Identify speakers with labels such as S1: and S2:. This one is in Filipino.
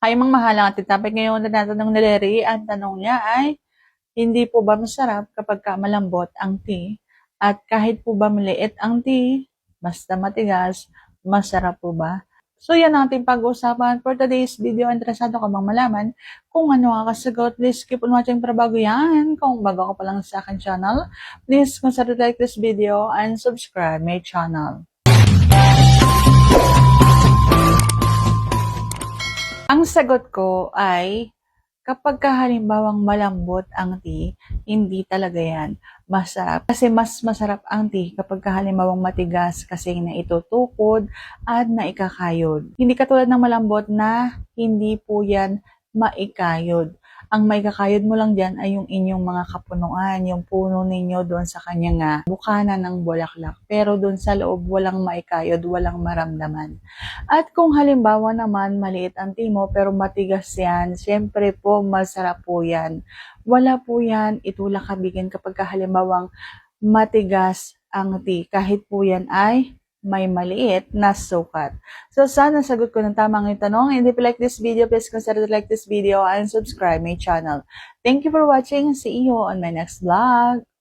S1: Hi, mga mahalang ating topic ngayon na natanong ni Larry. Ang tanong niya ay, hindi po ba masarap kapag malambot ang tea? At kahit po ba maliit ang tea, basta matigas, masarap po ba? So yan ang ating pag-uusapan for today's video. Interesado ka bang malaman kung ano ang kasagot? Please keep on watching para bago yan. Kung bago ka pa lang sa akin channel, please consider to like this video and subscribe my channel. Ang sagot ko ay, kapag halimbawang malambot ang tea, hindi talaga yan masarap. Kasi mas masarap ang tea kapag halimbawang matigas kasi na itutukod at naikakayod. Hindi katulad ng malambot na hindi po yan maikayod. Ang maikakayod mo lang dyan ay yung inyong mga kapunuan, yung puno ninyo doon sa kanyang bukana ng bulaklak. Pero doon sa loob, walang maikayod, walang maramdaman. At kung halimbawa naman maliit ang tea mo pero matigas yan, syempre po masarap po yan. Wala po yan itulak kabigin kapag halimbawang matigas ang tea. Kahit po yan ay may maliit na sukat. So sana sagot ko ng tamang yung tanong. And if you like this video, please consider to like this video and subscribe my channel. Thank you for watching. See you on my next vlog.